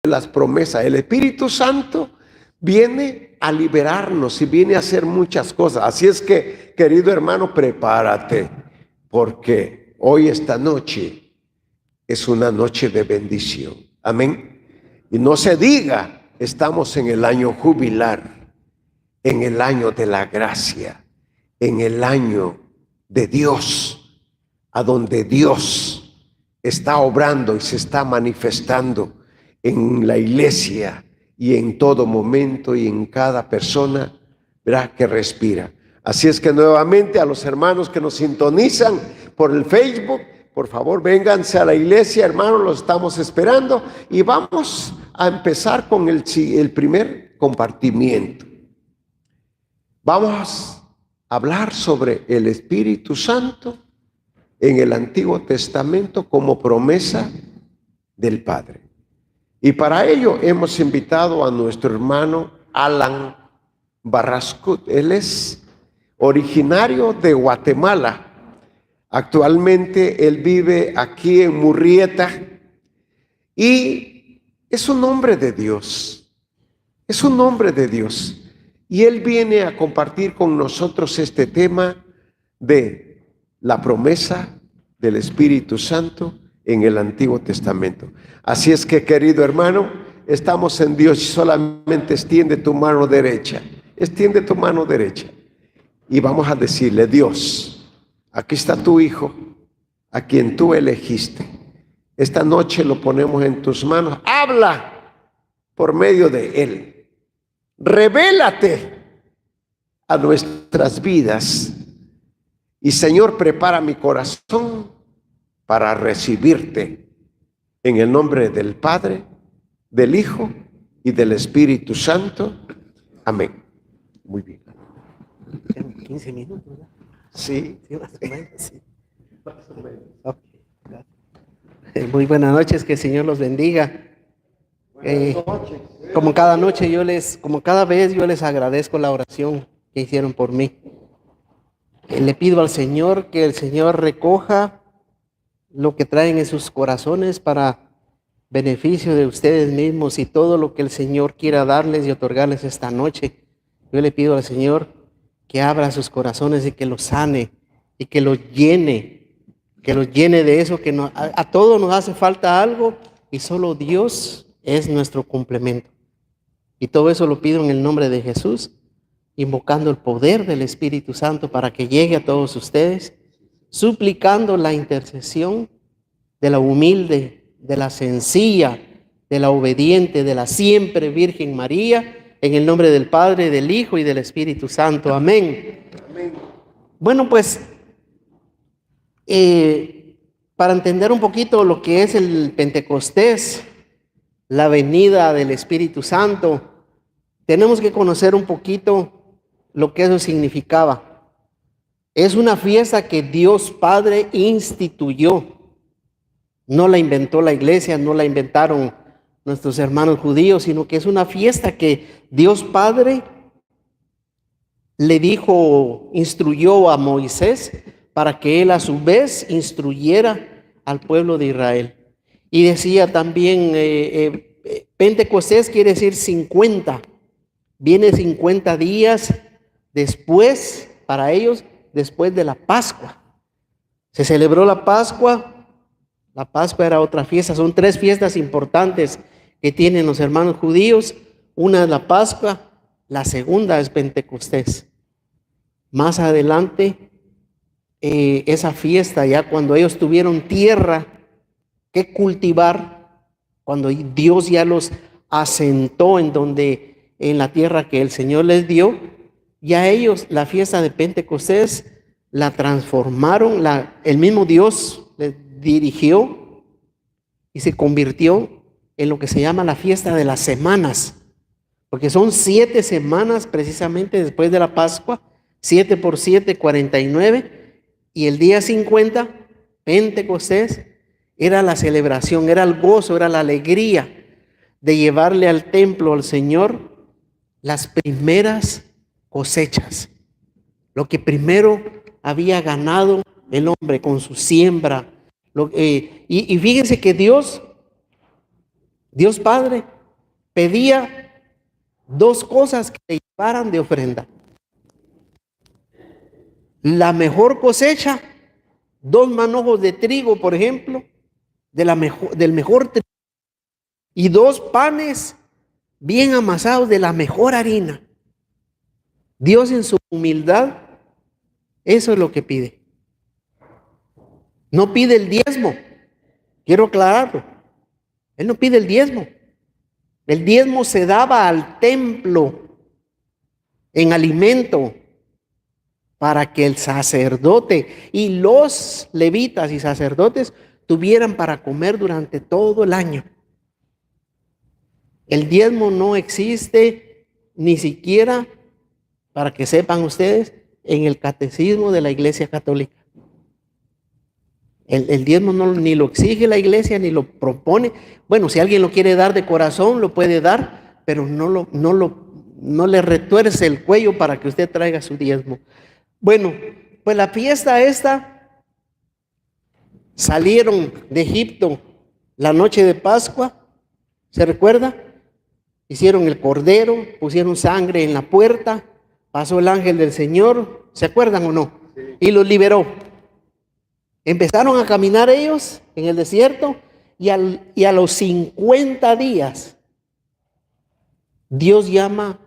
las promesas. El Espíritu Santo viene a liberarnos y viene a hacer muchas cosas. Así es que, querido hermano, prepárate, porque hoy, esta noche, es una noche de bendición. Amén. Y no se diga, estamos en el año jubilar, en el año de la gracia, en el año de Dios, a donde Dios está obrando y se está manifestando en la iglesia y en todo momento y en cada persona, ¿verdad?, que respira. Así es que nuevamente a los hermanos que nos sintonizan por el Facebook, por favor, vénganse a la iglesia, hermanos, los estamos esperando y vamos a empezar con el primer compartimiento. Vamos a hablar sobre el Espíritu Santo en el Antiguo Testamento como promesa del Padre. Y para ello hemos invitado a nuestro hermano Alan Barrascut. Él es originario de Guatemala. Actualmente él vive aquí en Murrieta y es un hombre de Dios. Es un hombre de Dios. Y él viene a compartir con nosotros este tema de la promesa del Espíritu Santo en el Antiguo Testamento. Así es que, querido hermano, estamos en Dios y solamente extiende tu mano derecha. Extiende tu mano derecha. Y vamos a decirle: Dios, aquí está tu Hijo, a quien tú elegiste. Esta noche lo ponemos en tus manos. Habla por medio de Él. Revélate a nuestras vidas. Y Señor, prepara mi corazón para recibirte en el nombre del Padre, del Hijo y del Espíritu Santo. Amén. Muy bien. 15 minutos, ¿verdad? Sí. Sí, más o menos, sí. Okay. Muy buenas noches, que el Señor los bendiga. Como cada noche como cada vez yo les agradezco la oración que hicieron por mí. Le pido al Señor que el Señor recoja lo que traen en sus corazones para beneficio de ustedes mismos y todo lo que el Señor quiera darles y otorgarles esta noche. Yo le pido al Señor que abra sus corazones y que los sane y que los llene de eso que a todos nos hace falta algo y solo Dios es nuestro complemento. Y todo eso lo pido en el nombre de Jesús, invocando el poder del Espíritu Santo para que llegue a todos ustedes, suplicando la intercesión de la humilde, de la sencilla, de la obediente, de la siempre Virgen María, en el nombre del Padre, del Hijo y del Espíritu Santo. Amén. Amén. Bueno, pues, para entender un poquito lo que es el Pentecostés, la venida del Espíritu Santo, tenemos que conocer un poquito lo que eso significaba. Es una fiesta que Dios Padre instituyó. No la inventó la iglesia, no la inventaron nuestros hermanos judíos, sino que es una fiesta que Dios Padre le instruyó a Moisés para que él a su vez instruyera al pueblo de Israel. Y decía también, Pentecostés quiere decir 50, viene 50 días después, para ellos, después de la Pascua. Se celebró la Pascua era otra fiesta, son 3 fiestas importantes que tienen los hermanos judíos. Una es la Pascua, la segunda es Pentecostés. Más adelante, esa fiesta, ya cuando ellos tuvieron tierra que cultivar, cuando Dios ya los asentó en la tierra que el Señor les dio, ya ellos la fiesta de Pentecostés la transformaron, el mismo Dios les dirigió y se convirtió en lo que se llama la fiesta de las semanas, porque son 7 semanas precisamente después de la Pascua, 7 por 7, 49, y el día 50, Pentecostés, era la celebración, era el gozo, era la alegría de llevarle al templo al Señor las primeras cosechas, lo que primero había ganado el hombre con su siembra. Y fíjense que Dios Dios Padre pedía dos cosas que le llevaran de ofrenda: la mejor cosecha, 2 manojos de trigo, por ejemplo, del mejor trigo, y 2 panes bien amasados de la mejor harina. Dios en su humildad, eso es lo que pide. No pide el diezmo, quiero aclararlo. Él no pide el diezmo. El diezmo se daba al templo en alimento para que el sacerdote y los levitas y sacerdotes tuvieran para comer durante todo el año. El diezmo no existe ni siquiera, para que sepan ustedes, en el catecismo de la Iglesia Católica. El diezmo ni lo exige la iglesia, ni lo propone. Bueno, si alguien lo quiere dar de corazón, lo puede dar, pero no le retuerce el cuello para que usted traiga su diezmo. Bueno, pues la fiesta esta, salieron de Egipto la noche de Pascua, ¿se recuerda? Hicieron el cordero, pusieron sangre en la puerta, pasó el ángel del Señor, ¿se acuerdan o no? Y los liberó. Empezaron a caminar ellos en el desierto y a los 50 días Dios llama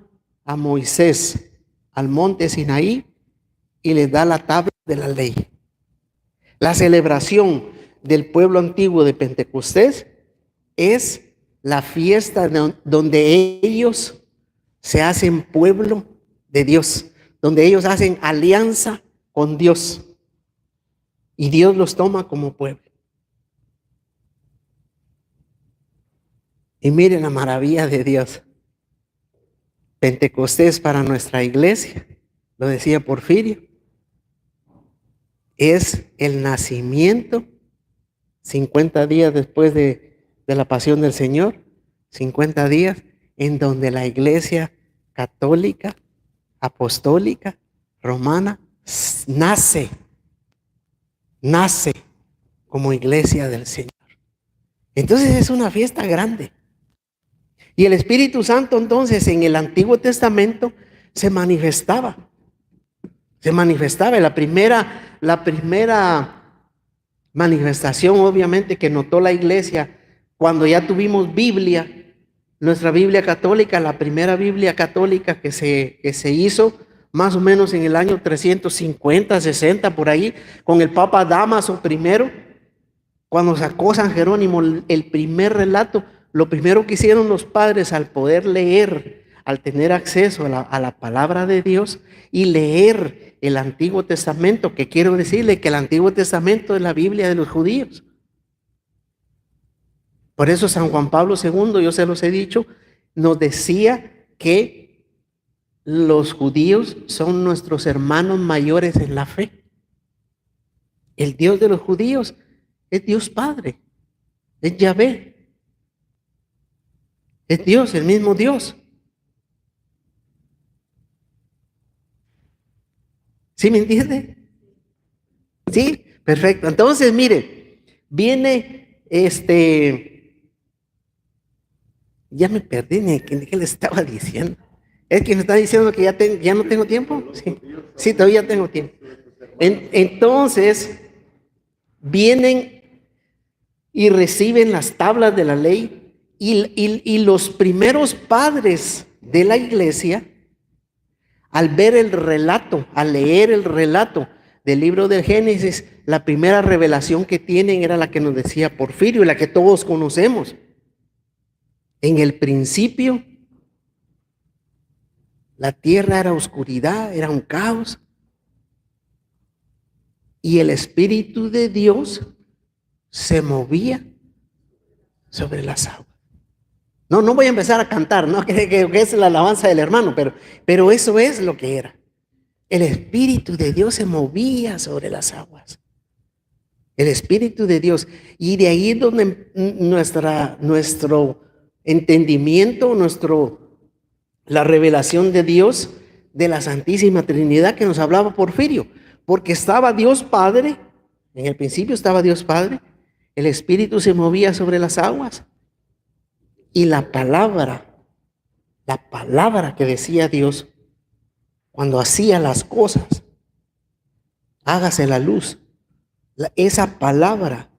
a Moisés al monte Sinaí y les da la tabla de la ley. La celebración del pueblo antiguo de Pentecostés es la fiesta donde ellos se hacen pueblo de Dios, donde ellos hacen alianza con Dios. Y Dios los toma como pueblo. Y miren la maravilla de Dios. Pentecostés para nuestra iglesia, lo decía Porfirio, es el nacimiento 50 días después de la pasión del Señor, 50 días en donde la iglesia católica, apostólica, romana, nace como iglesia del Señor. Entonces es una fiesta grande. Y el Espíritu Santo entonces en el Antiguo Testamento se manifestaba. La primera manifestación obviamente que notó la iglesia cuando ya tuvimos Biblia, nuestra Biblia católica, la primera Biblia católica que se hizo más o menos en el año 350, 60, por ahí, con el Papa Dámaso I, cuando sacó San Jerónimo el primer relato. Lo primero que hicieron los padres al poder leer, al tener acceso a la palabra de Dios y leer el Antiguo Testamento, que quiero decirle que el Antiguo Testamento es la Biblia de los judíos. Por eso San Juan Pablo II, yo se los he dicho, nos decía que los judíos son nuestros hermanos mayores en la fe. El Dios de los judíos es Dios Padre, es Yahvé. Es Dios, el mismo Dios. ¿Sí me entiende? Sí, perfecto. Entonces, mire, viene ya me perdí ni qué le estaba diciendo. ¿Es que me está diciendo que ya no tengo tiempo? Sí, todavía tengo tiempo. Entonces, vienen y reciben las tablas de la ley. Y los primeros padres de la iglesia, al ver el relato, al leer el relato del libro del Génesis, la primera revelación que tienen era la que nos decía Porfirio, la que todos conocemos. En el principio, la tierra era oscuridad, era un caos, y el Espíritu de Dios se movía sobre las aguas. No voy a empezar a cantar, no que es la alabanza del hermano, pero eso es lo que era. El Espíritu de Dios se movía sobre las aguas. El Espíritu de Dios. Y de ahí es donde nuestro entendimiento, la revelación de Dios, de la Santísima Trinidad que nos hablaba Porfirio. Porque estaba Dios Padre, en el principio estaba Dios Padre, el Espíritu se movía sobre las aguas. Y la palabra que decía Dios cuando hacía las cosas, hágase la luz, esa palabra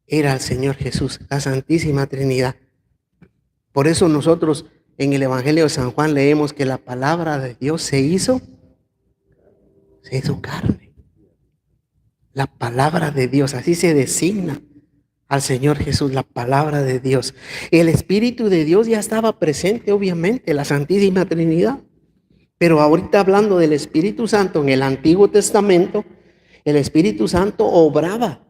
era el Señor Jesús, la Santísima Trinidad. Por eso nosotros en el Evangelio de San Juan leemos que la palabra de Dios se hizo carne. La palabra de Dios, así se designa al Señor Jesús, la palabra de Dios. El Espíritu de Dios ya estaba presente, obviamente, la Santísima Trinidad. Pero ahorita hablando del Espíritu Santo en el Antiguo Testamento, el Espíritu Santo obraba.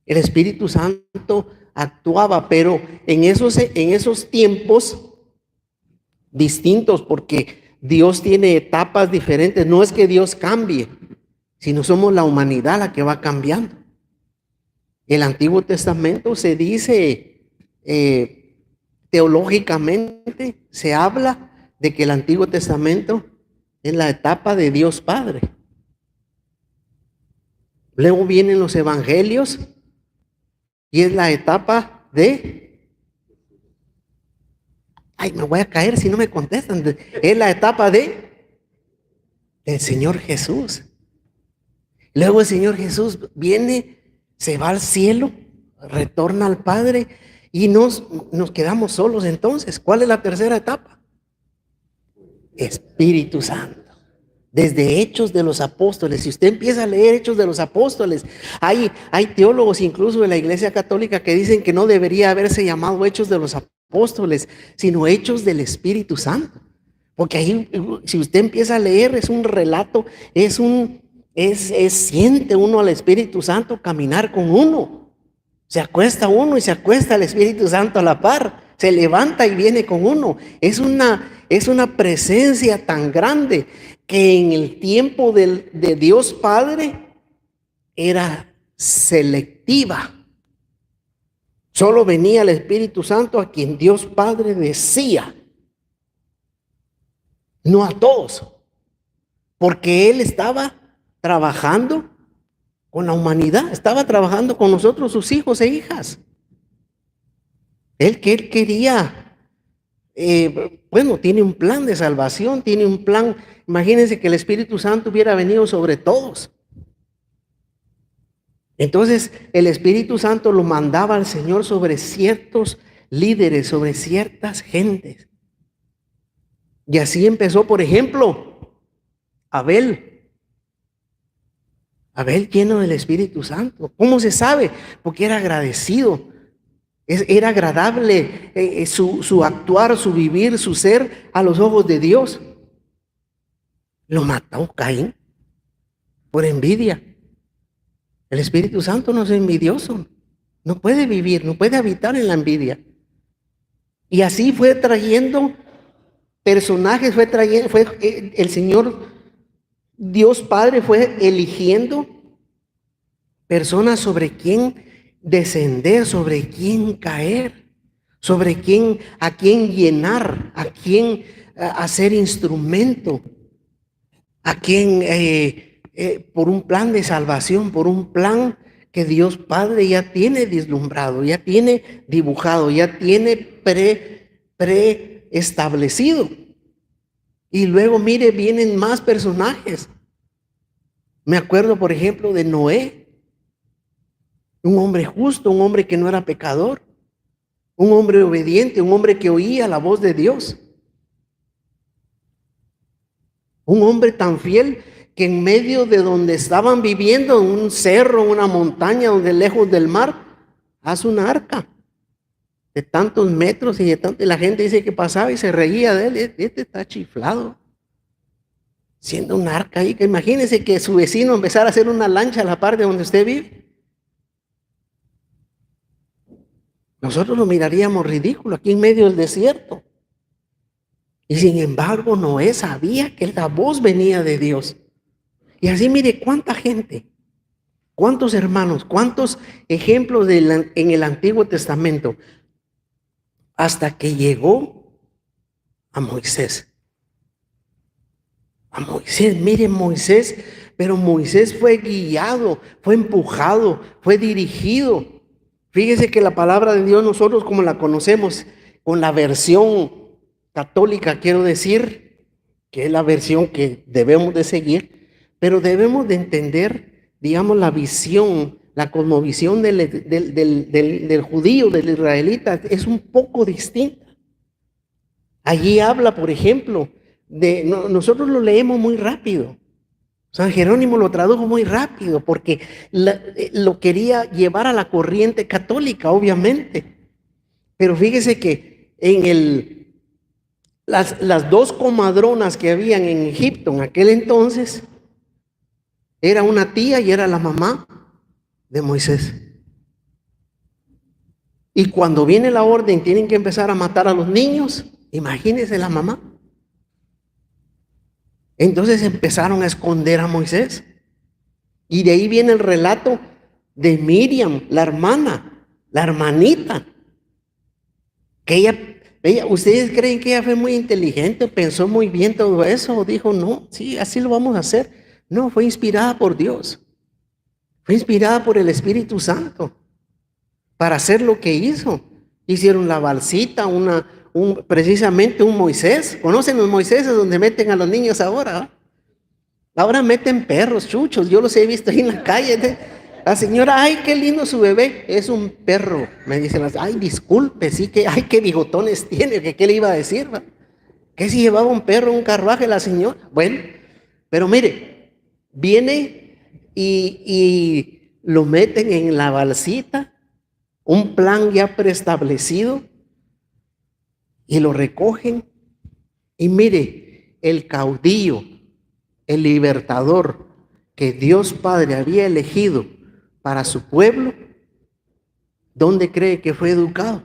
El Espíritu Santo actuaba, pero en esos tiempos distintos, porque Dios tiene etapas diferentes. No es que Dios cambie, sino somos la humanidad la que va cambiando. El Antiguo Testamento se dice, teológicamente, se habla de que el Antiguo Testamento es la etapa de Dios Padre. Luego vienen los evangelios y es la etapa me voy a caer si no me contestan. Es la etapa del Señor Jesús. Luego el Señor Jesús viene, se va al cielo, retorna al Padre y nos quedamos solos entonces. ¿Cuál es la tercera etapa? Espíritu Santo. Desde Hechos de los Apóstoles, si usted empieza a leer Hechos de los Apóstoles, hay teólogos incluso de la Iglesia Católica que dicen que no debería haberse llamado Hechos de los Apóstoles, sino Hechos del Espíritu Santo. Porque ahí, si usted empieza a leer, es un relato, siente uno al Espíritu Santo caminar con uno. Se acuesta uno y se acuesta el Espíritu Santo a la par. Se levanta y viene con uno. Es una presencia tan grande que en el tiempo de Dios Padre era selectiva. Solo venía el Espíritu Santo a quien Dios Padre decía, no a todos, porque Él estaba trabajando con la humanidad, estaba trabajando con nosotros, sus hijos e hijas. Él quería, tiene un plan de salvación, tiene un plan. Imagínense que el Espíritu Santo hubiera venido sobre todos. Entonces el Espíritu Santo lo mandaba al Señor sobre ciertos líderes, sobre ciertas gentes. Y así empezó, por ejemplo, Abel lleno del Espíritu Santo. ¿Cómo se sabe? Porque era agradecido. Era agradable su actuar, su vivir, su ser a los ojos de Dios. Lo mató Caín por envidia. El Espíritu Santo no es envidioso. No puede vivir, no puede habitar en la envidia. Y así fue trayendo personajes, el Señor Dios Padre fue eligiendo personas sobre quien descender, sobre quién caer, a quién llenar, a quién hacer instrumento, a quién por un plan de salvación, por un plan que Dios Padre ya tiene vislumbrado, ya tiene dibujado, ya tiene preestablecido. Y luego mire, vienen más personajes. Me acuerdo, por ejemplo, de Noé. Un hombre justo, un hombre que no era pecador, un hombre obediente, un hombre que oía la voz de Dios. Un hombre tan fiel que en medio de donde estaban viviendo, en un cerro, en una montaña, donde lejos del mar, hace una arca de tantos metros y la gente dice que pasaba y se reía de él. Este está chiflado. Siendo una arca ahí, que imagínense que su vecino empezara a hacer una lancha a la par de donde usted vive. Nosotros lo miraríamos ridículo aquí en medio del desierto. Y sin embargo, Noé sabía que la voz venía de Dios. Y así mire cuánta gente, cuántos hermanos, cuántos ejemplos en el Antiguo Testamento, hasta que llegó a Moisés. A Moisés, miren Moisés, pero Moisés fue guiado, fue empujado, fue dirigido. Fíjese que la palabra de Dios nosotros como la conocemos con la versión católica, quiero decir, que es la versión que debemos de seguir, pero debemos de entender, digamos, la visión, la cosmovisión del judío, del israelita, es un poco distinta. Allí habla, por ejemplo, nosotros lo leemos muy rápido. San Jerónimo lo tradujo muy rápido porque lo quería llevar a la corriente católica, obviamente. Pero fíjese que las dos comadronas que habían en Egipto en aquel entonces, era una tía y era la mamá de Moisés. Y cuando viene la orden, tienen que empezar a matar a los niños. Imagínense la mamá. Entonces empezaron a esconder a Moisés. Y de ahí viene el relato de Miriam, la hermana, la hermanita. Que ella, ¿ustedes creen que ella fue muy inteligente? ¿Pensó muy bien todo eso? ¿O dijo, no, sí, así lo vamos a hacer? No, fue inspirada por Dios. Fue inspirada por el Espíritu Santo para hacer lo que hizo. Hicieron la balsita, precisamente un Moisés. ¿Conocen los Moiséses donde meten a los niños ahora? Ahora meten perros, chuchos. Yo los he visto ahí en la calle. La señora, ay, qué lindo su bebé. Es un perro. Me dicen, ay, disculpe, sí, ay, qué bigotones tiene. ¿Qué le iba a decir? ¿Va? ¿Qué si llevaba un perro, un carruaje la señora? Bueno, pero mire, viene y lo meten en la balsita, un plan ya preestablecido, y lo recogen. Y mire, el caudillo, el libertador que Dios Padre había elegido para su pueblo, ¿dónde cree que fue educado?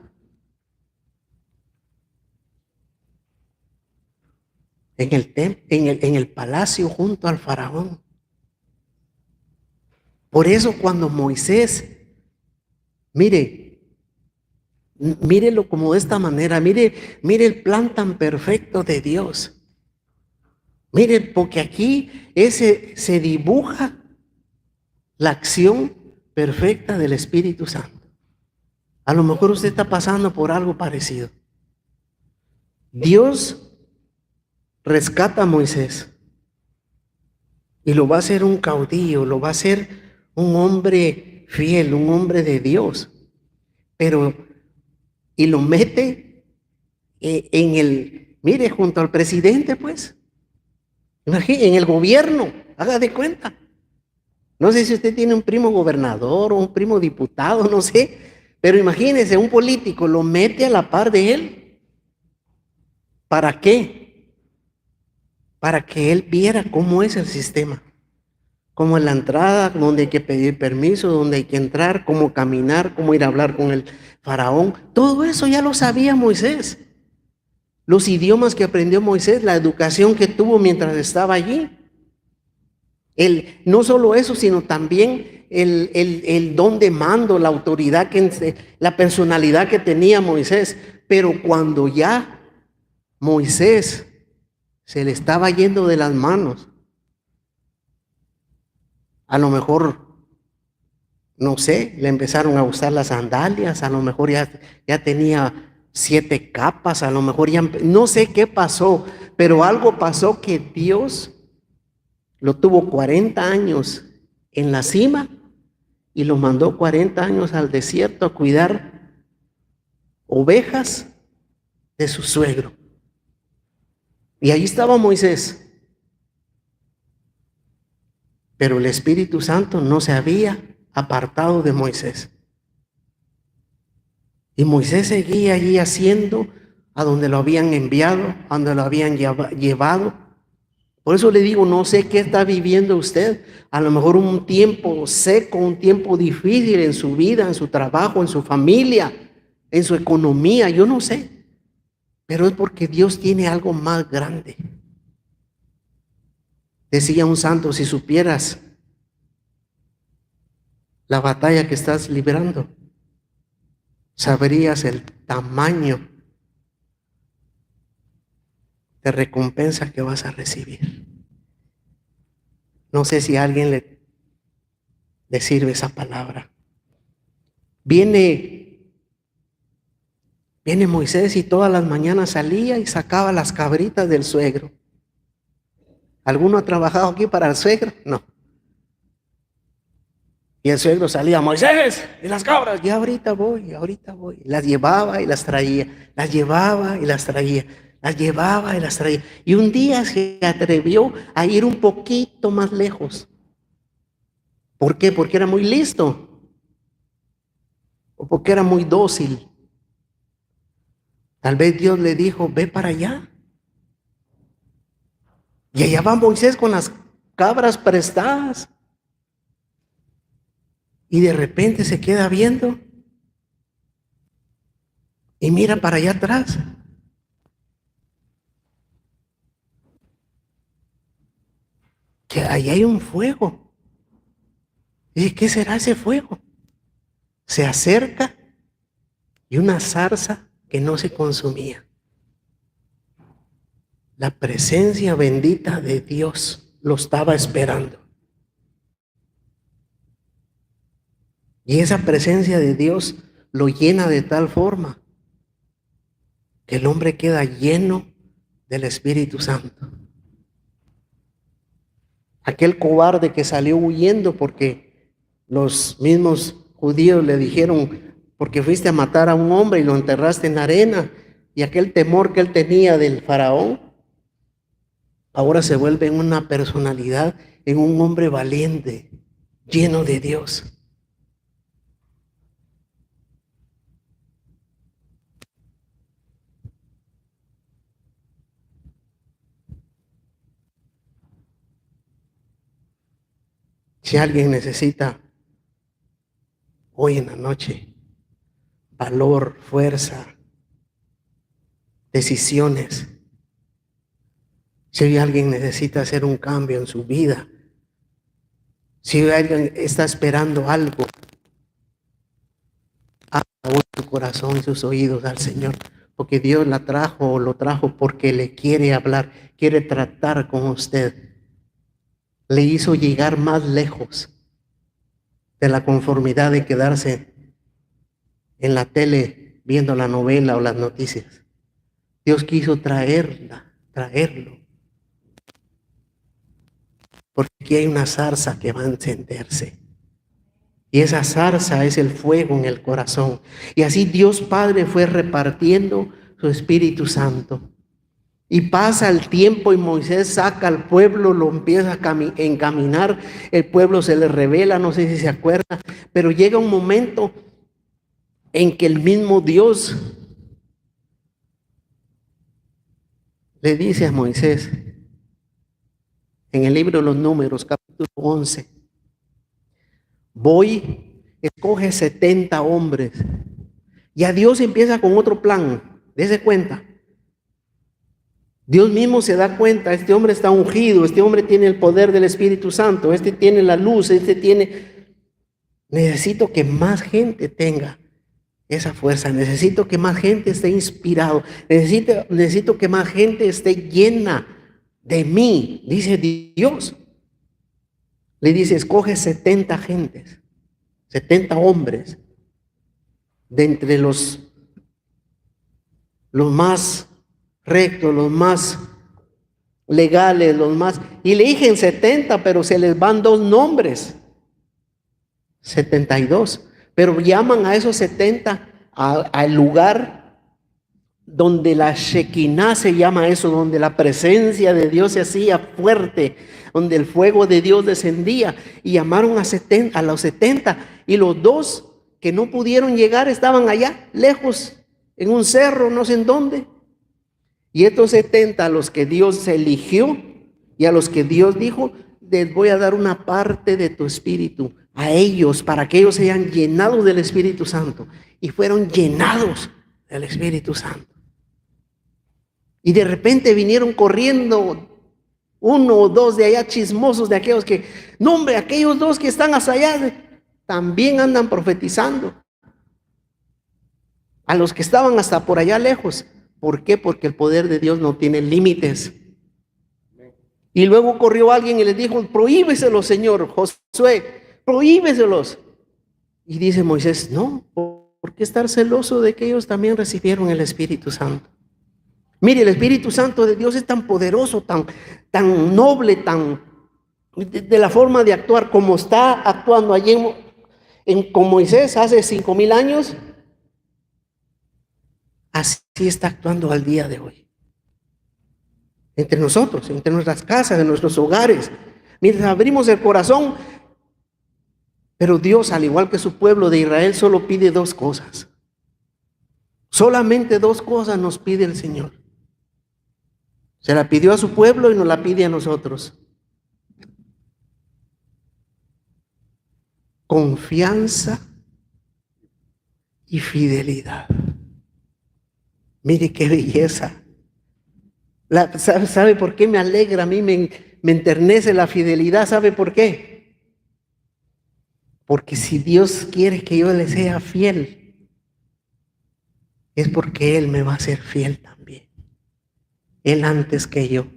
En el palacio junto al faraón. Por eso cuando Moisés, mírelo como de esta manera, mire el plan tan perfecto de Dios. Mire, porque aquí se dibuja la acción perfecta del Espíritu Santo. A lo mejor usted está pasando por algo parecido. Dios rescata a Moisés y lo va a hacer un caudillo, lo va a hacer un hombre fiel, un hombre de Dios. Y lo mete mire, junto al presidente, pues. En el gobierno, haga de cuenta. No sé si usted tiene un primo gobernador o un primo diputado, no sé. Pero imagínese, un político lo mete a la par de él. ¿Para qué? Para que él viera cómo es el sistema. Cómo es la entrada, donde hay que pedir permiso, donde hay que entrar, cómo caminar, cómo ir a hablar con el faraón. Todo eso ya lo sabía Moisés. Los idiomas que aprendió Moisés, la educación que tuvo mientras estaba allí. No solo eso, sino también el don de mando, la autoridad, la personalidad que tenía Moisés. Pero cuando ya Moisés se le estaba yendo de las manos, a lo mejor, no sé, le empezaron a usar las sandalias, a lo mejor ya tenía 7 capas, a lo mejor ya, no sé qué pasó, pero algo pasó que Dios lo tuvo 40 años en la cima y lo mandó 40 años al desierto a cuidar ovejas de su suegro. Y ahí estaba Moisés. Pero el Espíritu Santo no se había apartado de Moisés. Y Moisés seguía allí haciendo a donde lo habían enviado, a donde lo habían llevado. Por eso le digo, no sé qué está viviendo usted. A lo mejor un tiempo seco, un tiempo difícil en su vida, en su trabajo, en su familia, en su economía, yo no sé. Pero es porque Dios tiene algo más grande. Decía un santo, si supieras la batalla que estás librando, sabrías el tamaño de recompensa que vas a recibir. No sé si a alguien le sirve esa palabra. Viene Viene Moisés y todas las mañanas salía y sacaba las cabritas del suegro. ¿Alguno ha trabajado aquí para el suegro? No. Y el suegro salía, Moisés, y las cabras, y ahorita voy, ahorita voy. Las llevaba y las traía, las llevaba y las traía, las llevaba y las traía. Y un día se atrevió a ir un poquito más lejos. ¿Por qué? Porque era muy listo. O porque era muy dócil. Tal vez Dios le dijo, ve para allá. Y allá va Moisés con las cabras prestadas. Y de repente se queda viendo y mira para allá atrás. Que ahí hay un fuego. Y dice, ¿qué será ese fuego? Se acerca y una zarza que no se consumía. La presencia bendita de Dios lo estaba esperando. Y esa presencia de Dios lo llena de tal forma que el hombre queda lleno del Espíritu Santo. Aquel cobarde que salió huyendo porque los mismos judíos le dijeron, porque fuiste a matar a un hombre y lo enterraste en la arena, y aquel temor que él tenía del faraón, ahora se vuelve en una personalidad, en un hombre valiente, lleno de Dios. Si alguien necesita hoy en la noche valor, fuerza, decisiones, si alguien necesita hacer un cambio en su vida, si alguien está esperando algo, abra su corazón y sus oídos al Señor, porque Dios la trajo o lo trajo porque le quiere hablar, quiere tratar con usted. Le hizo llegar más lejos de la conformidad de quedarse en la tele viendo la novela o las noticias. Dios quiso traerlo, porque aquí hay una zarza que va a encenderse. Y esa zarza es el fuego en el corazón. Y así Dios Padre fue repartiendo su Espíritu Santo. Y pasa el tiempo y Moisés saca al pueblo, lo empieza a encaminar, el pueblo se le revela, no sé si se acuerda, pero llega un momento en que el mismo Dios le dice a Moisés, en el libro de los Números, capítulo 11, voy, escoge 70 hombres. Ya Dios empieza con otro plan, dése cuenta. Dios mismo se da cuenta, este hombre está ungido, este hombre tiene el poder del Espíritu Santo, este tiene la luz, necesito que más gente tenga esa fuerza, necesito que más gente esté inspirado, necesito que más gente esté llena de mí, dice Dios. Le dice, escoge 70 gentes, 70 hombres, de entre los más rectos, los más legales, y le dije 70, pero se les van 2 nombres, 72, pero llaman a esos 70 al lugar donde la Shekinah se llama eso, donde la presencia de Dios se hacía fuerte, donde el fuego de Dios descendía, y llamaron a los 70, y los 2 que no pudieron llegar estaban allá, lejos, en un cerro, no sé en dónde. Y estos 70 a los que Dios eligió y a los que Dios dijo, les voy a dar una parte de tu espíritu a ellos para que ellos sean llenados del Espíritu Santo. Y fueron llenados del Espíritu Santo. Y de repente vinieron corriendo 1 o 2 de allá chismosos, de aquellos que, no hombre, aquellos 2 que están hasta allá también andan profetizando. A los que estaban hasta por allá lejos. ¿Por qué? Porque el poder de Dios no tiene límites. Y luego corrió alguien y les dijo, prohíbeselos, Señor Josué, prohíbeselos. Y dice Moisés, no, ¿Por qué estar celoso de que ellos también recibieron el Espíritu Santo? Mire, el Espíritu Santo de Dios es tan poderoso, tan noble, de la forma de actuar como está actuando allí con Moisés hace 5,000 años. Así está actuando al día de hoy. Entre nosotros, entre nuestras casas, en nuestros hogares. Mientras abrimos el corazón, pero Dios, al igual que su pueblo de Israel, solo pide 2 cosas. Solamente 2 cosas nos pide el Señor. Se la pidió a su pueblo y nos la pide a nosotros. Confianza y fidelidad. Mire qué belleza. ¿Sabe por qué me alegra? A mí me enternece la fidelidad. ¿Sabe por qué? Porque si Dios quiere que yo le sea fiel, es porque Él me va a ser fiel también. Él antes que yo.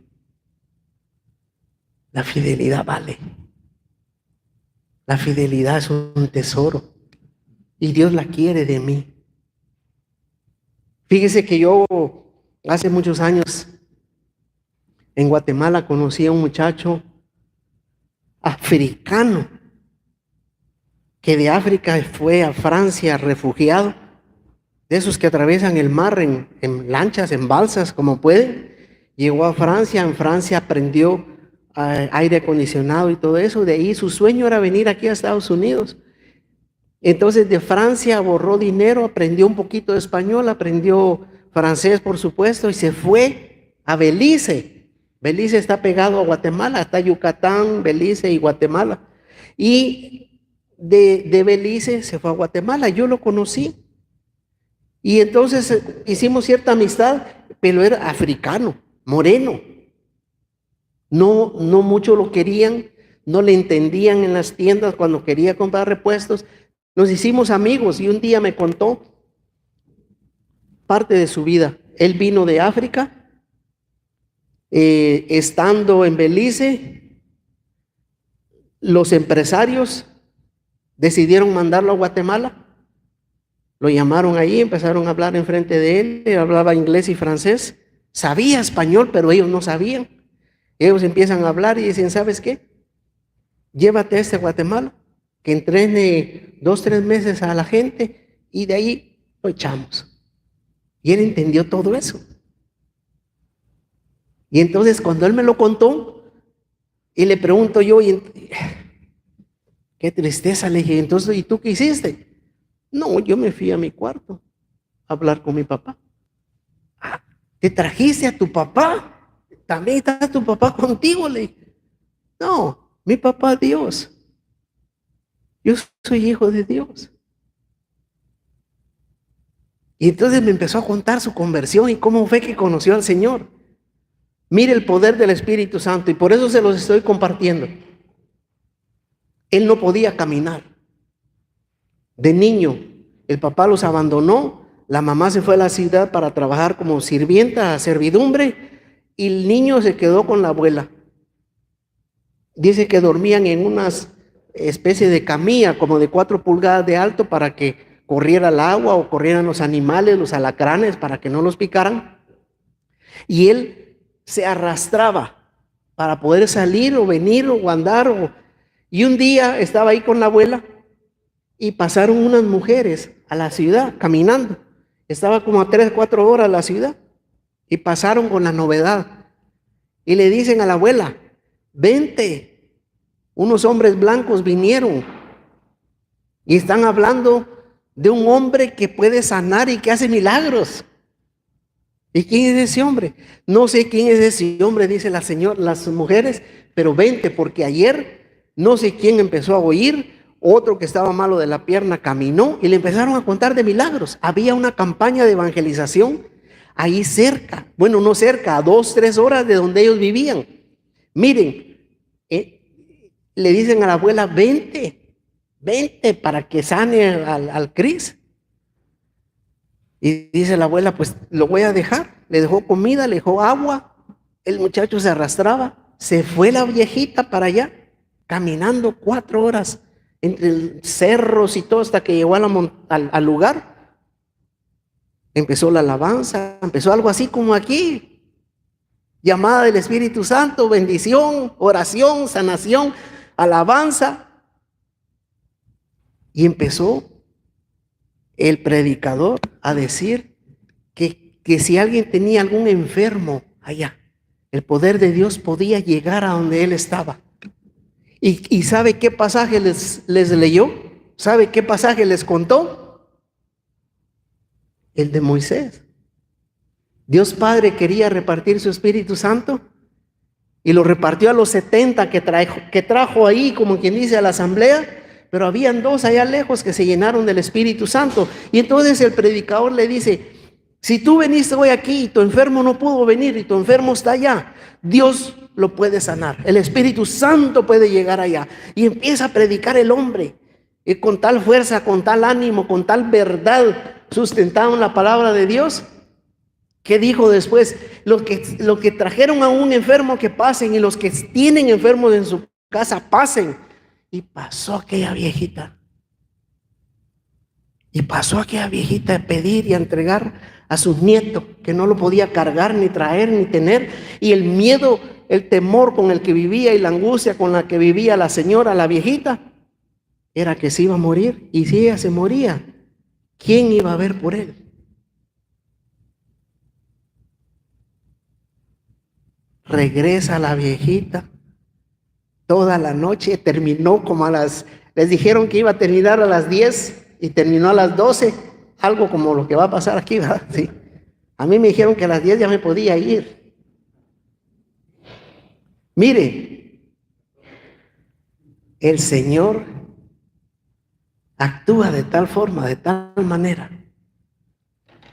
La fidelidad vale. La fidelidad es un tesoro. Y Dios la quiere de mí. Fíjese que yo hace muchos años en Guatemala conocí a un muchacho africano que de África fue a Francia refugiado, de esos que atraviesan el mar en lanchas, en balsas, como pueden. Llegó a Francia, en Francia aprendió aire acondicionado y todo eso. De ahí su sueño era venir aquí a Estados Unidos. Entonces de Francia ahorró dinero, aprendió un poquito de español, aprendió francés por supuesto y se fue a Belice. Belice está pegado a Guatemala, está Yucatán, Belice y Guatemala. Y de Belice se fue a Guatemala, yo lo conocí. Y entonces hicimos cierta amistad, pero era africano, moreno. No mucho lo querían, no le entendían en las tiendas cuando quería comprar repuestos. Nos hicimos amigos y un día me contó parte de su vida. Él vino de África, estando en Belice, los empresarios decidieron mandarlo a Guatemala. Lo llamaron ahí, empezaron a hablar enfrente de él. Él hablaba inglés y francés, sabía español, pero ellos no sabían. Ellos empiezan a hablar y dicen, ¿sabes qué? Llévate a Guatemala, que entrene 2-3 meses a la gente y de ahí lo echamos. Y él entendió todo eso. Y entonces cuando él me lo contó, y le pregunto yo, qué tristeza, le dije, entonces, ¿y tú qué hiciste? No, yo me fui a mi cuarto a hablar con mi papá. Ah, ¿te trajiste a tu papá? ¿También está tu papá contigo? Le dije, no, mi papá Dios. Yo soy hijo de Dios. Y entonces me empezó a contar su conversión y cómo fue que conoció al Señor. Mire el poder del Espíritu Santo y por eso se los estoy compartiendo. Él no podía caminar. De niño, el papá los abandonó, la mamá se fue a la ciudad para trabajar como sirvienta, a servidumbre, y el niño se quedó con la abuela. Dice que dormían en unas especie de camilla como de 4 pulgadas de alto para que corriera el agua o corrieran los animales, los alacranes, para que no los picaran. Y él se arrastraba para poder salir o venir o andar. Y un día estaba ahí con la abuela y pasaron unas mujeres a la ciudad caminando. Estaba como a 3-4 horas la ciudad y pasaron con la novedad. Y le dicen a la abuela, vente, unos hombres blancos vinieron y están hablando de un hombre que puede sanar y que hace milagros. ¿Y quién es ese hombre? No sé quién es ese hombre, dice las mujeres, pero vente, porque ayer no sé quién empezó a oír, otro que estaba malo de la pierna caminó y le empezaron a contar de milagros. Había una campaña de evangelización ahí cerca, bueno, no cerca, a 2-3 horas de donde ellos vivían. Miren, le dicen a la abuela, vente para que sane al Cris. Y dice la abuela, pues lo voy a dejar. Le dejó comida, le dejó agua. El muchacho se arrastraba. Se fue la viejita para allá, caminando 4 horas entre cerros y todo hasta que llegó al lugar. Empezó la alabanza, empezó algo así como aquí. Llamada del Espíritu Santo, bendición, oración, sanación, alabanza. Y empezó el predicador a decir que si alguien tenía algún enfermo allá, el poder de Dios podía llegar a donde él estaba. ¿Y sabe qué pasaje les leyó? ¿Sabe qué pasaje les contó? El de Moisés. Dios Padre quería repartir su Espíritu Santo y lo repartió a los 70 que trajo ahí, como quien dice, a la asamblea, pero habían 2 allá lejos que se llenaron del Espíritu Santo. Y entonces el predicador le dice, si tú veniste hoy aquí y tu enfermo no pudo venir y tu enfermo está allá, Dios lo puede sanar. El Espíritu Santo puede llegar allá. Y empieza a predicar el hombre. Y con tal fuerza, con tal ánimo, con tal verdad, sustentado en la palabra de Dios. ¿Qué dijo después? Los que trajeron a un enfermo que pasen, y los que tienen enfermos en su casa pasen. Y pasó aquella viejita. Y pasó aquella viejita a pedir y a entregar a sus nietos, que no lo podía cargar, ni traer, ni tener. Y el miedo, el temor con el que vivía y la angustia con la que vivía la señora, la viejita, era que se iba a morir. Y si ella se moría, ¿quién iba a ver por él? Regresa la viejita toda la noche, terminó como les dijeron que iba a terminar a las 10 y terminó a las 12, algo como lo que va a pasar aquí, ¿verdad? Sí. A mí me dijeron que a las 10 ya me podía ir. Mire, el Señor actúa de tal forma, de tal manera,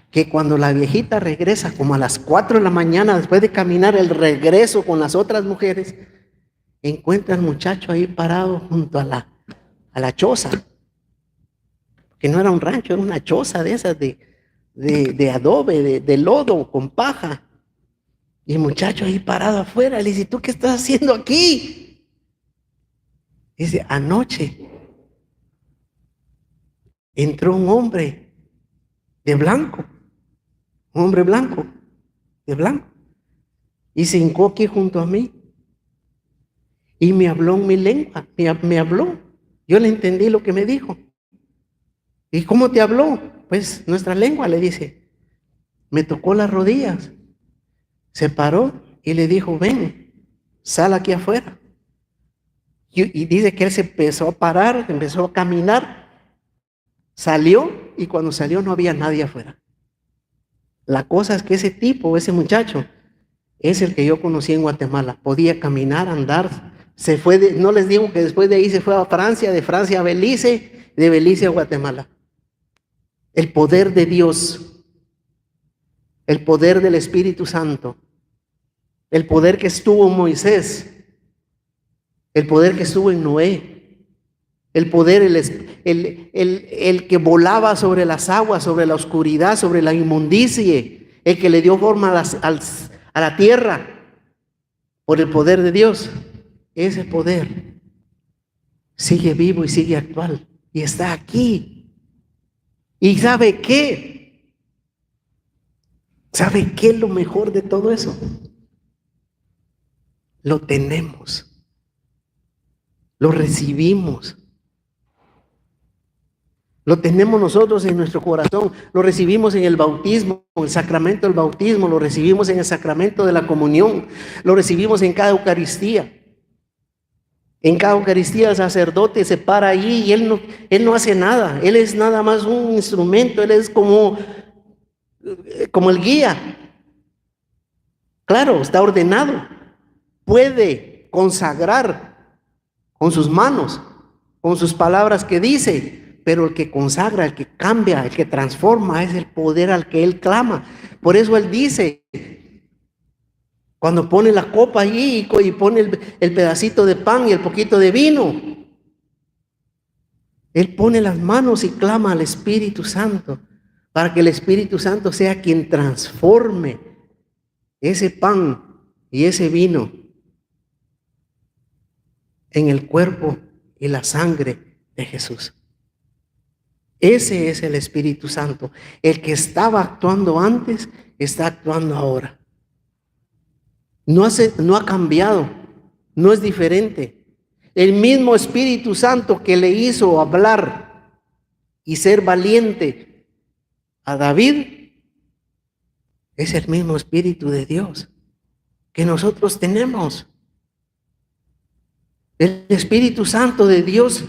que cuando la viejita regresa como a las 4 de la mañana, después de caminar el regreso con las otras mujeres, encuentra al muchacho ahí parado junto a la choza, que no era un rancho, era una choza de esas de adobe, de lodo, con paja. Y el muchacho ahí parado afuera, le dice, ¿tú qué estás haciendo aquí? Dice, anoche entró un hombre de blanco, un hombre blanco, de blanco, y se hincó aquí junto a mí. Y me habló en mi lengua, me habló. Yo le entendí lo que me dijo. ¿Y cómo te habló? Pues nuestra lengua, le dice. Me tocó las rodillas, se paró y le dijo, ven, sal aquí afuera. Y dice que él se empezó a parar, empezó a caminar, salió, y cuando salió no había nadie afuera. La cosa es que ese tipo, ese muchacho, es el que yo conocí en Guatemala. Podía caminar, andar. Se fue, no les digo que después de ahí se fue a Francia, de Francia a Belice, de Belice a Guatemala. El poder de Dios, el poder del Espíritu Santo, el poder que estuvo en Moisés, el poder que estuvo en Noé, el poder, el que sobre las aguas, sobre la oscuridad, sobre la inmundicia, el que le dio forma a la tierra por el poder de Dios. Ese poder sigue vivo y sigue actual y está aquí. ¿Y sabe qué? ¿Sabe qué es lo mejor de todo eso? Lo tenemos, lo recibimos, lo tenemos nosotros en nuestro corazón, lo recibimos en el bautismo, en el sacramento del bautismo, lo recibimos en el sacramento de la comunión, lo recibimos en cada Eucaristía. En cada Eucaristía el sacerdote se para allí y él no hace nada, él es nada más un instrumento, él es como el guía. Claro, está ordenado, puede consagrar con sus manos, con sus palabras que dice, pero el que consagra, el que cambia, el que transforma es el poder al que él clama. Por eso él dice, cuando pone la copa allí y pone el pedacito de pan y el poquito de vino, él pone las manos y clama al Espíritu Santo para que el Espíritu Santo sea quien transforme ese pan y ese vino en el cuerpo y la sangre de Jesús. Ese es el Espíritu Santo. El que estaba actuando antes, está actuando ahora. No ha cambiado, no es diferente. El mismo Espíritu Santo que le hizo hablar y ser valiente a David, es el mismo Espíritu de Dios que nosotros tenemos. El Espíritu Santo de Dios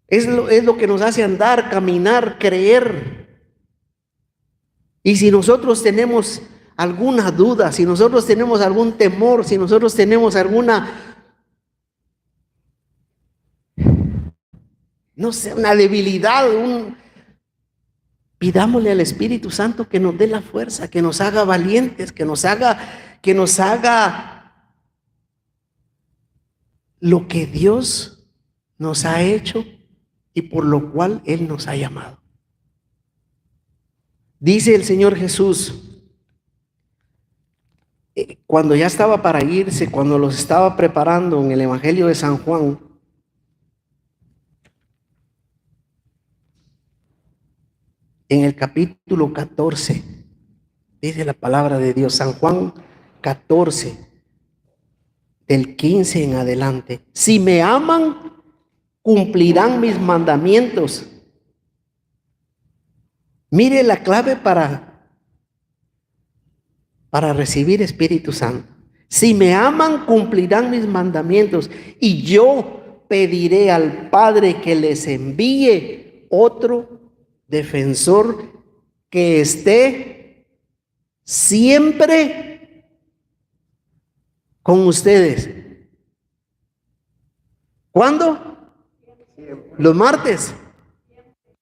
es lo que nos hace andar, caminar, creer. Y si nosotros tenemos alguna duda, si nosotros tenemos algún temor, si nosotros tenemos alguna, no sé, una debilidad, pidámosle al Espíritu Santo que nos dé la fuerza, que nos haga valientes, que nos haga lo que Dios nos ha hecho y por lo cual Él nos ha llamado. Dice el Señor Jesús, cuando ya estaba para irse, cuando los estaba preparando en el Evangelio de San Juan, en el capítulo 14, dice la palabra de Dios, San Juan 14, del 15 en adelante. Si me aman, cumplirán mis mandamientos. Mire la clave para recibir Espíritu Santo. Si me aman, cumplirán mis mandamientos. Y yo pediré al Padre que les envíe otro defensor que esté siempre con ustedes. ¿Cuándo? Los martes.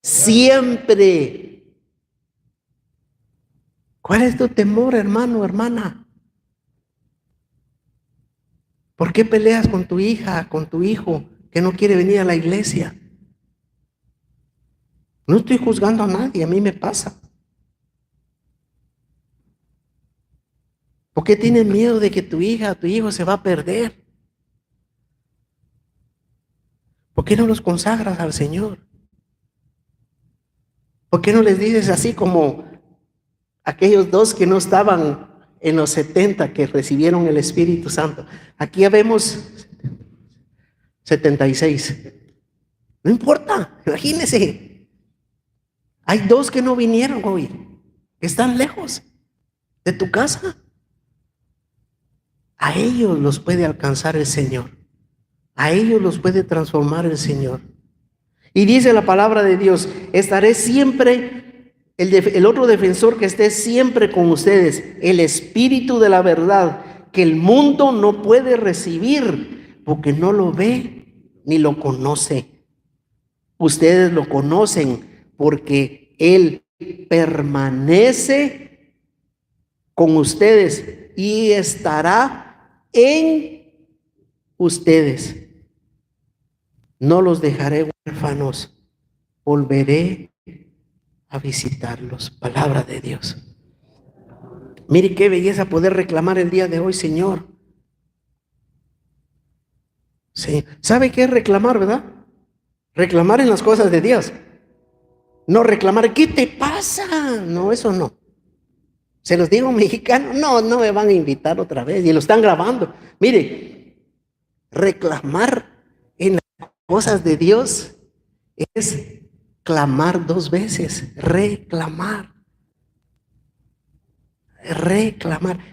Siempre. ¿Cuál es tu temor, hermano, hermana? ¿Por qué peleas con tu hija, con tu hijo que no quiere venir a la iglesia? No estoy juzgando a nadie, a mí me pasa. ¿Por qué tienes miedo de que tu hija o tu hijo se va a perder? ¿Por qué no los consagras al Señor? ¿Por qué no les dices así como aquellos dos que no estaban en los 70 que recibieron el Espíritu Santo? Aquí ya vemos 76. No importa, imagínense. Hay dos que no vinieron hoy, que están lejos de tu casa. A ellos los puede alcanzar el Señor. A ellos los puede transformar el Señor. Y dice la palabra de Dios, estaré siempre, el otro defensor que esté siempre con ustedes, el Espíritu de la verdad, que el mundo no puede recibir, porque no lo ve ni lo conoce. Ustedes lo conocen porque Él permanece con ustedes y estará en ustedes. No los dejaré huérfanos, volveré a visitarlos. Palabra de Dios. Mire qué belleza poder reclamar el día de hoy, Señor. Sí. ¿Sabe qué es reclamar, verdad? Reclamar en las cosas de Dios. No reclamar, ¿qué te pasa? No, eso no. Se los digo mexicano, no me van a invitar otra vez y lo están grabando. Mire, reclamar en las cosas de Dios es clamar dos veces, reclamar,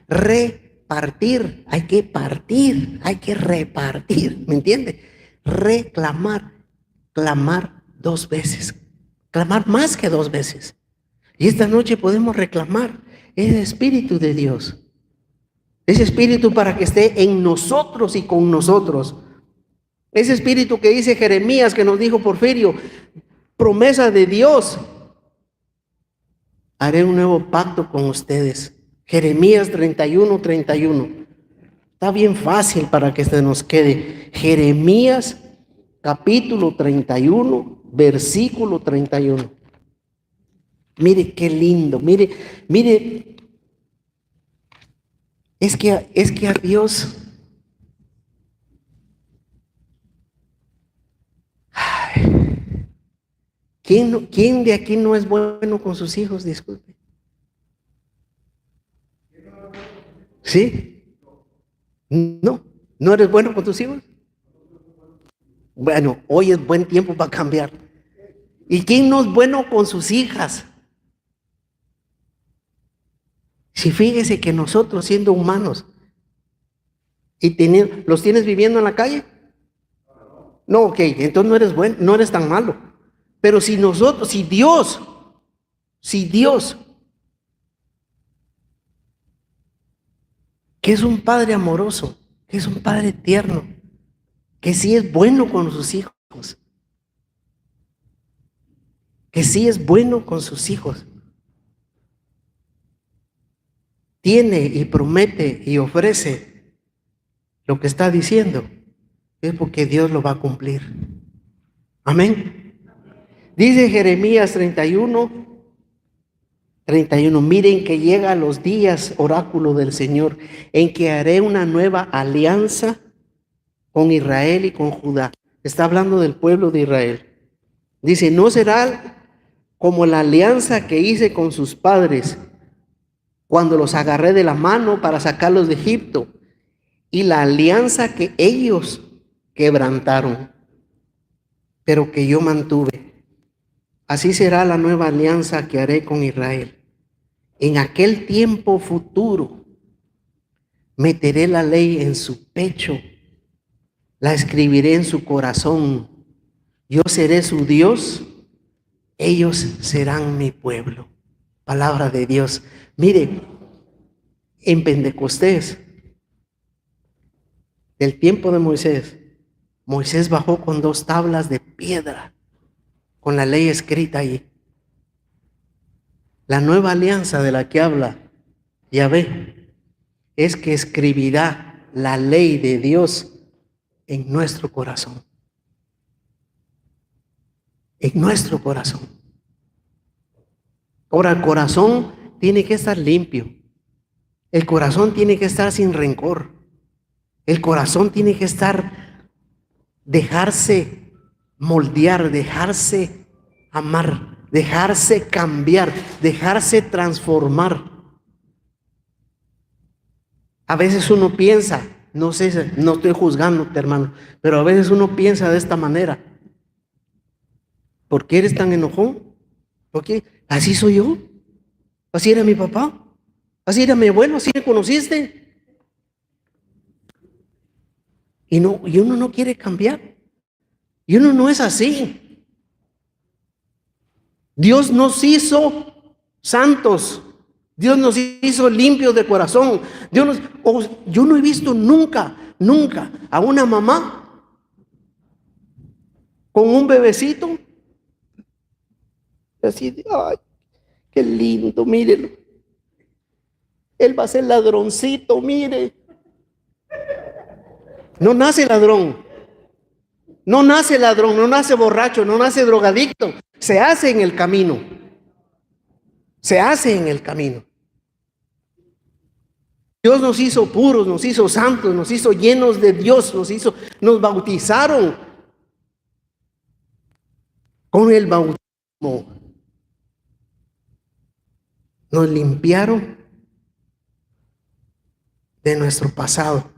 repartir, hay que partir, hay que repartir, ¿me entiende? Reclamar, clamar dos veces, clamar más que dos veces. Y esta noche podemos reclamar ese Espíritu de Dios, ese Espíritu para que esté en nosotros y con nosotros. Ese Espíritu que dice Jeremías, que nos dijo Porfirio, promesa de Dios, haré un nuevo pacto con ustedes. Jeremías 31:31. Está bien fácil para que se nos quede. Jeremías capítulo 31, versículo 31. Mire qué lindo, mire, es que a Dios, ¿Quién de aquí no es bueno con sus hijos? Disculpe. ¿Sí? No. ¿No eres bueno con tus hijos? Bueno, hoy es buen tiempo para cambiar. ¿Y quién no es bueno con sus hijas? Si fíjese que nosotros siendo humanos y los tienes viviendo en la calle, no, ok, entonces no eres bueno, no eres tan malo. Pero si Dios, que es un padre amoroso, que es un padre tierno, que sí es bueno con sus hijos, que sí es bueno con sus hijos, tiene y promete y ofrece lo que está diciendo, es porque Dios lo va a cumplir. Amén. Dice Jeremías 31, miren que llega los días, oráculo del Señor, en que haré una nueva alianza con Israel y con Judá. Está hablando del pueblo de Israel. Dice, no será como la alianza que hice con sus padres cuando los agarré de la mano para sacarlos de Egipto, y la alianza que ellos quebrantaron, pero que yo mantuve. Así será la nueva alianza que haré con Israel. En aquel tiempo futuro meteré la ley en su pecho, la escribiré en su corazón. Yo seré su Dios, ellos serán mi pueblo. Palabra de Dios. Mire, en Pentecostés, del tiempo de Moisés, Moisés bajó con 2 tablas de piedra, con la ley escrita allí. La nueva alianza de la que habla Yahvé es que escribirá la ley de Dios en nuestro corazón. En nuestro corazón. Ahora, el corazón tiene que estar limpio. El corazón tiene que estar sin rencor. El corazón tiene que dejarse moldear, dejarse amar, dejarse cambiar, dejarse transformar. A veces uno piensa, no sé, no estoy juzgándote, hermano, pero a veces uno piensa de esta manera. ¿Por qué eres tan enojón? ¿Por qué? Así soy yo. Así era mi papá. Así era mi abuelo. Así me conociste. Y uno no quiere cambiar. Y uno no es así. Dios nos hizo santos. Dios nos hizo limpios de corazón. Yo no he visto nunca a una mamá con un bebecito así de, ay, qué lindo, mírelo. Él va a ser ladroncito, mire. No nace ladrón. No nace ladrón, no nace borracho, no nace drogadicto. Se hace en el camino. Se hace en el camino. Dios nos hizo puros, nos hizo santos, nos hizo llenos de Dios, nos bautizaron con el bautismo. Nos limpiaron de nuestro pasado.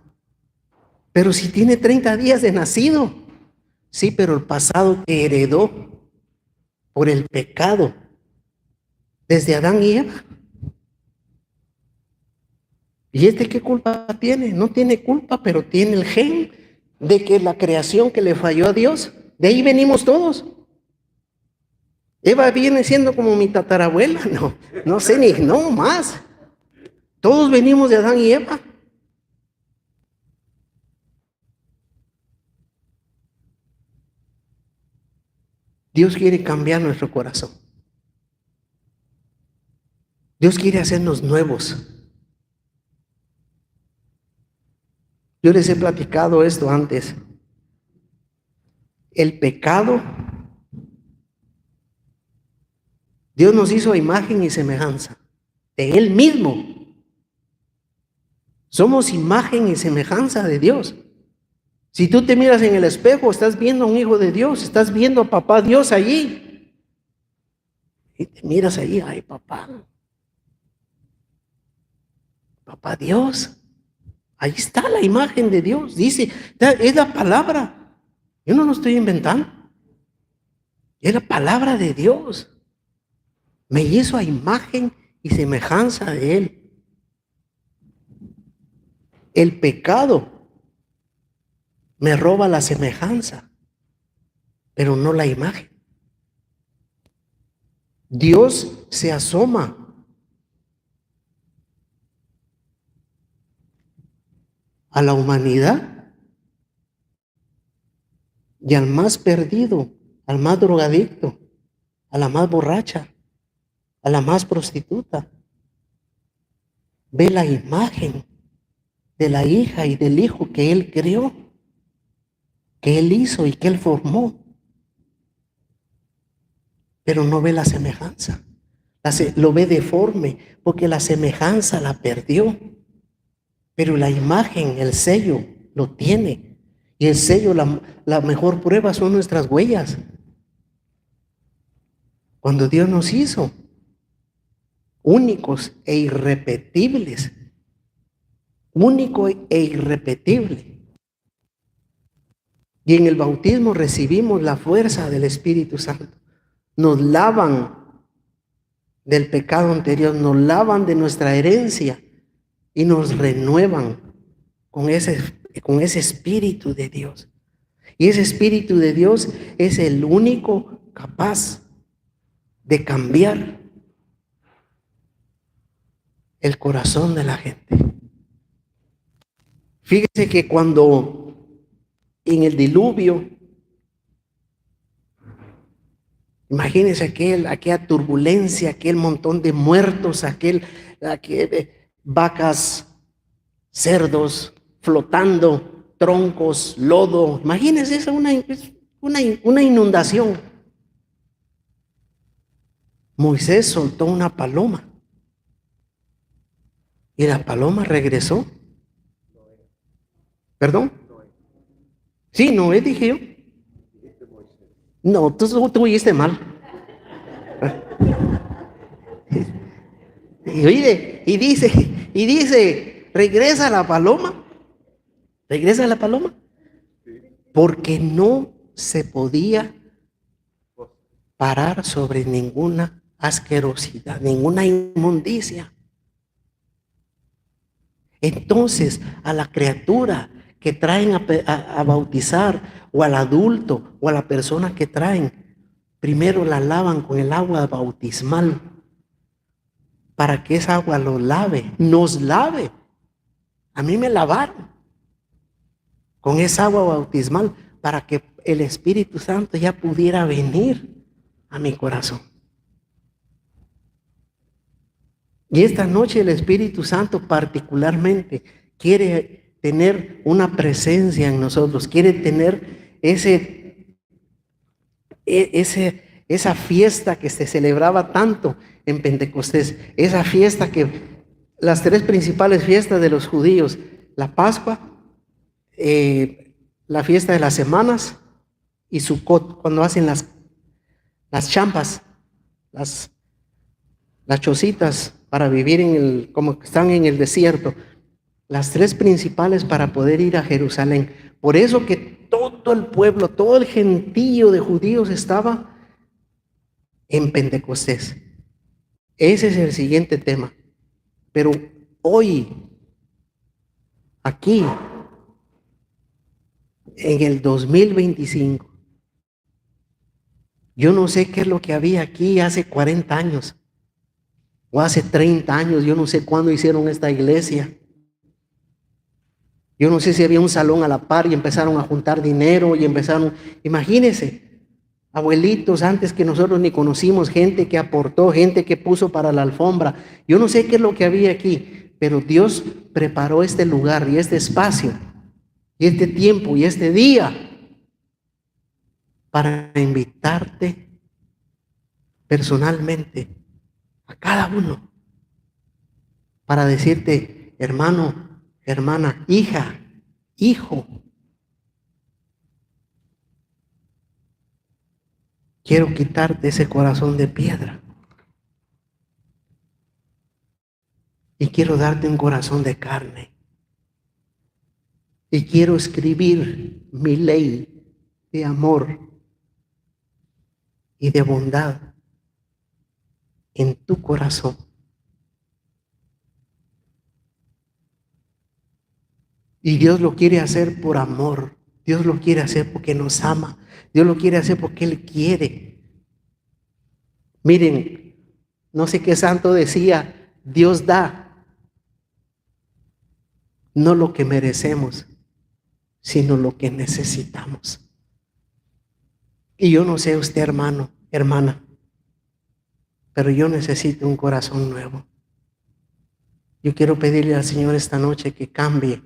Pero si tiene 30 días de nacido, sí, pero el pasado que heredó por el pecado desde Adán y Eva. ¿Y qué culpa tiene? No tiene culpa, pero tiene el gen de que la creación que le falló a Dios. De ahí venimos todos. Eva viene siendo como mi tatarabuela, no sé no más. Todos venimos de Adán y Eva. Dios quiere cambiar nuestro corazón. Dios quiere hacernos nuevos. Yo les he platicado esto antes. El pecado, Dios nos hizo a imagen y semejanza de Él mismo. Somos imagen y semejanza de Dios. Si tú te miras en el espejo, estás viendo a un hijo de Dios, estás viendo a papá Dios allí. Y te miras ahí, ay papá, papá Dios, ahí está la imagen de Dios, dice, es la palabra, yo no lo estoy inventando, es la palabra de Dios, me hizo a imagen y semejanza de Él. El pecado me roba la semejanza, pero no la imagen. Dios se asoma a la humanidad y al más perdido, al más drogadicto, a la más borracha, a la más prostituta. Ve la imagen de la hija y del hijo que Él creó, que Él hizo y que Él formó, pero no ve la semejanza. Lo ve deforme porque la semejanza la perdió, pero la imagen, el sello, lo tiene. Y el sello, la mejor prueba son nuestras huellas. Cuando Dios nos hizo únicos e irrepetibles, único e irrepetible. Y en el bautismo recibimos la fuerza del Espíritu Santo. Nos lavan del pecado anterior, nos lavan de nuestra herencia y nos renuevan con ese Espíritu de Dios. Y ese Espíritu de Dios es el único capaz de cambiar el corazón de la gente. Fíjese que cuando en el diluvio, imagínense aquella turbulencia, aquel montón de muertos, vacas, cerdos flotando, troncos, lodo. Imagínense, es una inundación. Moisés soltó una paloma y la paloma regresó. ¿Perdón? Sí, Noé dije yo. No, tú oíste mal. Y dice, regresa la paloma. Regresa la paloma. Porque no se podía parar sobre ninguna asquerosidad, ninguna inmundicia. Entonces, a la criatura que traen a bautizar, o al adulto, o a la persona que traen, primero la lavan con el agua bautismal, para que esa agua lo lave, nos lave. A mí me lavaron con esa agua bautismal, para que el Espíritu Santo ya pudiera venir a mi corazón. Y esta noche el Espíritu Santo particularmente quiere tener una presencia en nosotros, quiere tener esa fiesta que se celebraba tanto en Pentecostés, esa fiesta que las tres principales fiestas de los judíos, la Pascua, la fiesta de las semanas y Sukkot, cuando hacen las champas, las chocitas para vivir como que están en el desierto, las tres principales para poder ir a Jerusalén. Por eso que todo el pueblo, todo el gentío de judíos estaba en Pentecostés. Ese es el siguiente tema. Pero hoy, aquí, en el 2025, yo no sé qué es lo que había aquí hace 40 años. O hace 30 años, yo no sé cuándo hicieron esta iglesia. Yo no sé si había un salón a la par y empezaron a juntar dinero y imagínense, abuelitos antes que nosotros ni conocimos, gente que aportó, gente que puso para la alfombra. Yo no sé qué es lo que había aquí, pero Dios preparó este lugar y este espacio y este tiempo y este día para invitarte personalmente a cada uno, para decirte, hermano, hermana, hija, hijo, quiero quitarte ese corazón de piedra Y quiero darte un corazón de carne. Y quiero escribir mi ley de amor y de bondad en tu corazón. Y Dios lo quiere hacer por amor. Dios lo quiere hacer porque nos ama. Dios lo quiere hacer porque Él quiere. Miren, no sé qué santo decía, Dios da, no lo que merecemos, sino lo que necesitamos. Y yo no sé usted, hermano, hermana, pero yo necesito un corazón nuevo. Yo quiero pedirle al Señor esta noche que cambie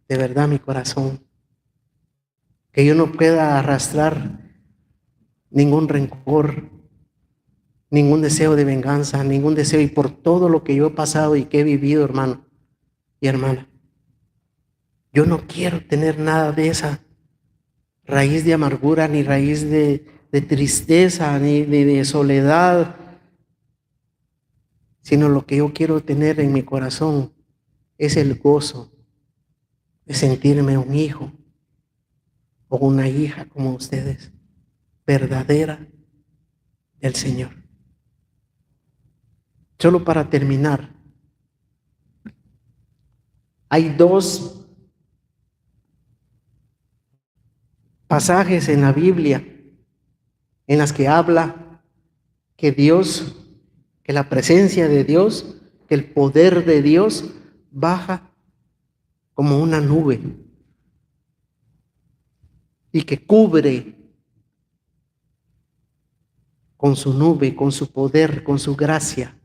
de verdad mi corazón, que yo no pueda arrastrar ningún rencor, ningún deseo de venganza, ningún deseo, y por todo lo que yo he pasado y que he vivido, hermano y hermana, yo no quiero tener nada de esa raíz de amargura, ni raíz de tristeza, ni de soledad, sino lo que yo quiero tener en mi corazón es el gozo de sentirme un hijo o una hija como ustedes, verdadera del Señor. Solo para terminar, hay dos pasajes en la Biblia en las que habla que Dios, que la presencia de Dios, que el poder de Dios baja como una nube y que cubre con su nube, con su poder, con su gracia.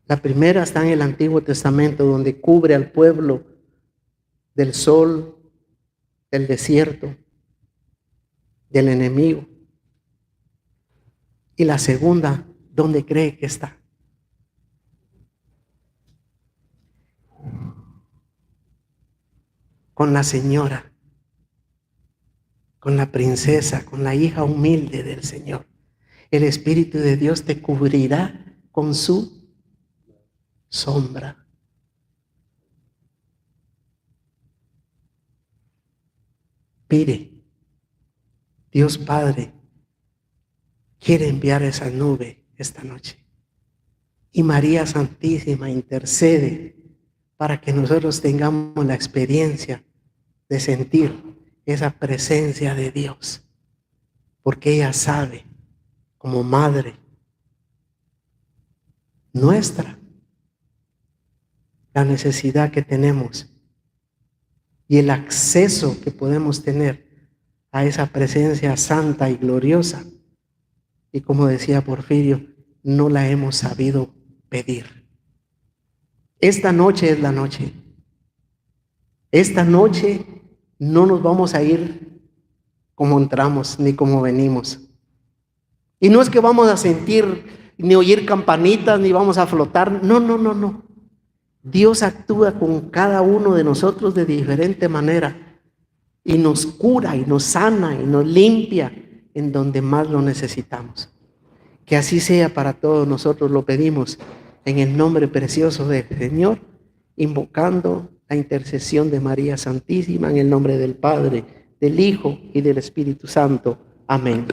La primera está en el Antiguo Testamento, donde cubre al pueblo del sol, del desierto, del enemigo. Y la segunda, ¿dónde cree que está? Con la señora, con la princesa, con la hija humilde del Señor. El Espíritu de Dios te cubrirá con su sombra. Mire, Dios Padre quiere enviar esa nube esta noche. Y María Santísima intercede para que nosotros tengamos la experiencia de sentir esa presencia de Dios. Porque ella sabe, como madre nuestra, la necesidad que tenemos y el acceso que podemos tener a esa presencia santa y gloriosa. Y como decía Porfirio, no la hemos sabido pedir. Esta noche es la noche. Esta noche no nos vamos a ir como entramos ni como venimos. Y no es que vamos a sentir ni oír campanitas ni vamos a flotar. No, no, no, no. Dios actúa con cada uno de nosotros de diferente manera y nos cura y nos sana y nos limpia en donde más lo necesitamos. Que así sea para todos nosotros, lo pedimos en el nombre precioso del Señor, invocando la intercesión de María Santísima, en el nombre del Padre, del Hijo y del Espíritu Santo. Amén.